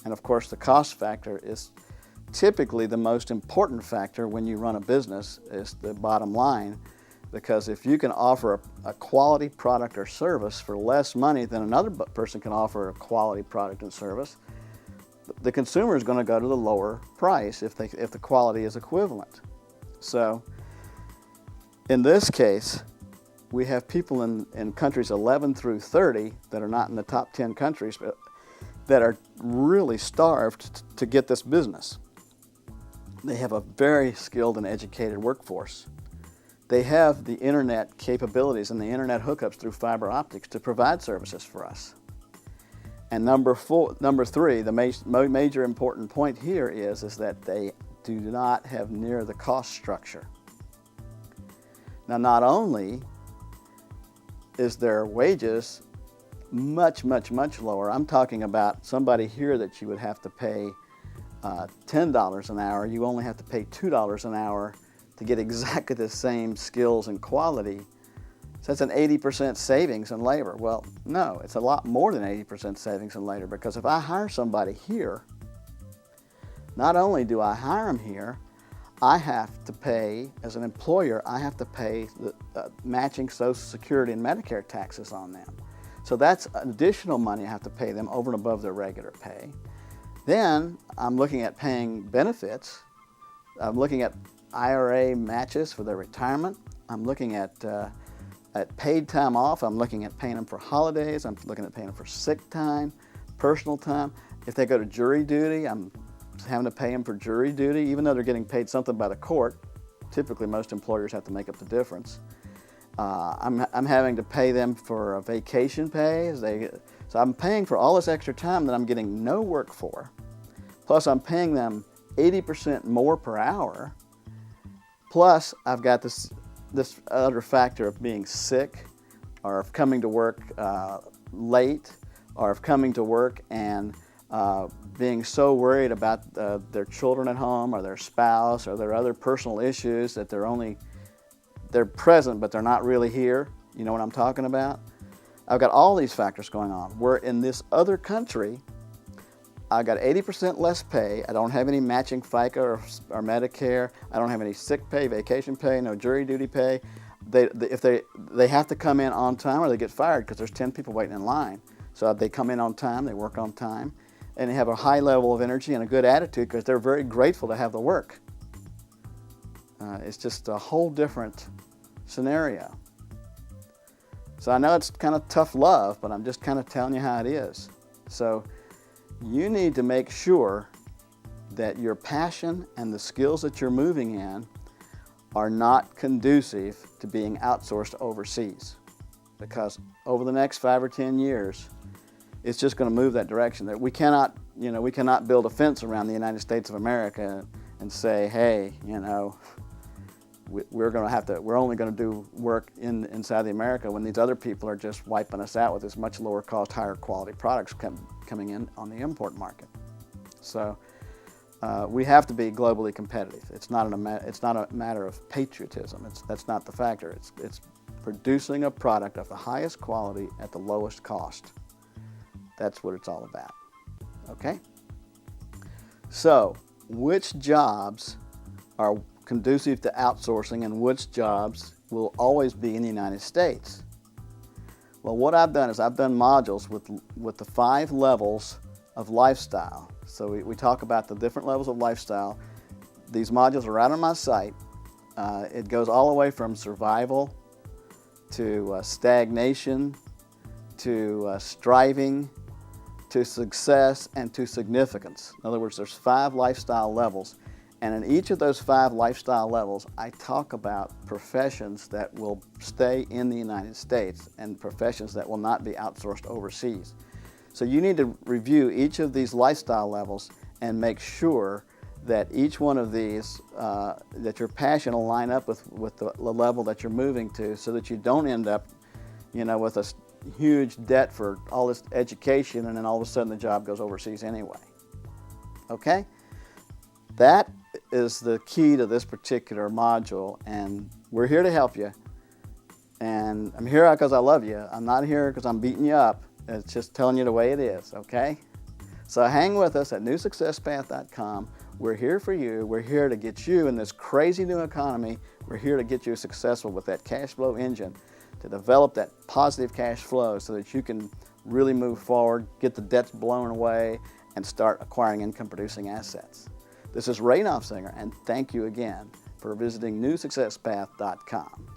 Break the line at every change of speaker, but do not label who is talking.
And of course, the cost factor is typically the most important factor when you run a business, is the bottom line. Because if you can offer a quality product or service for less money than another person can offer a quality product and service, the consumer is going to go to the lower price if the quality is equivalent. So in this case, we have people in countries 11 through 30 that are not in the top 10 countries, but that are really starved to get this business. They have a very skilled and educated workforce. They have the internet capabilities and the internet hookups through fiber optics to provide services for us. And number three, the major important point here is that they do not have near the cost structure. Now, not only is their wages much, much, much lower. I'm talking about somebody here that you would have to pay $10 an hour. You only have to pay $2 an hour to get exactly the same skills and quality. So that's an 80% savings in labor. Well, no, it's a lot more than 80% savings in labor, because if I hire somebody here, not only do I hire them here, I have to pay, as an employer, I have to pay the matching Social Security and Medicare taxes on them. So that's additional money I have to pay them over and above their regular pay. Then I'm looking at paying benefits. I'm looking at IRA matches for their retirement. I'm looking at paid time off. I'm looking at paying them for holidays. I'm looking at paying them for sick time, personal time. If they go to jury duty, I'm having to pay them for jury duty, even though they're getting paid something by the court. Typically, most employers have to make up the difference. I'm having to pay them for vacation pay. So I'm paying for all this extra time that I'm getting no work for. Plus, I'm paying them 80% more per hour. Plus, I've got this other factor of being sick, or of coming to work late, or of coming to work and being so worried about their children at home, or their spouse, or their other personal issues that they're present, but they're not really here. You know what I'm talking about? I've got all these factors going on. Where in this other country, I got 80% less pay. I don't have any matching FICA or Medicare. I don't have any sick pay, vacation pay, no jury duty pay. If they have to come in on time, or they get fired because there's 10 people waiting in line. So they come in on time, they work on time, and they have a high level of energy and a good attitude because they're very grateful to have the work. It's just a whole different scenario. So I know it's kind of tough love, but I'm just kind of telling you how it is. So you need to make sure that your passion and the skills that you're moving in are not conducive to being outsourced overseas. Because over the next 5 or 10 years, it's just going to move that direction. That we cannot build a fence around the United States of America and say, hey, we're only going to do work inside the America, when these other people are just wiping us out with this much lower cost, higher quality products coming in on the import market. So we have to be globally competitive. It's not a matter of patriotism. That's not the factor. It's producing a product of the highest quality at the lowest cost. That's what it's all about. Okay? So, which jobs are conducive to outsourcing and which jobs will always be in the United States? Well, what I've done is I've done modules with the 5 levels of lifestyle. So we talk about the different levels of lifestyle. These modules are right on my site. It goes all the way from survival to stagnation to striving to success and to significance. In other words, there's 5 lifestyle levels. And in each of those 5 lifestyle levels, I talk about professions that will stay in the United States and professions that will not be outsourced overseas. So you need to review each of these lifestyle levels and make sure that each one of these, that your passion will line up with the level that you're moving to, so that you don't end up, with a huge debt for all this education and then all of a sudden the job goes overseas anyway. Okay? That is the key to this particular module, and we're here to help you. And I'm here because I love you. I'm not here because I'm beating you up. It's just telling you the way it is, okay? So hang with us at newsuccesspath.com. We're here for you. We're here to get you in this crazy new economy. We're here to get you successful with that cash flow engine, to develop that positive cash flow so that you can really move forward, get the debts blown away, and start acquiring income-producing assets. This is Ray Knopfsinger, and thank you again for visiting newsuccesspath.com.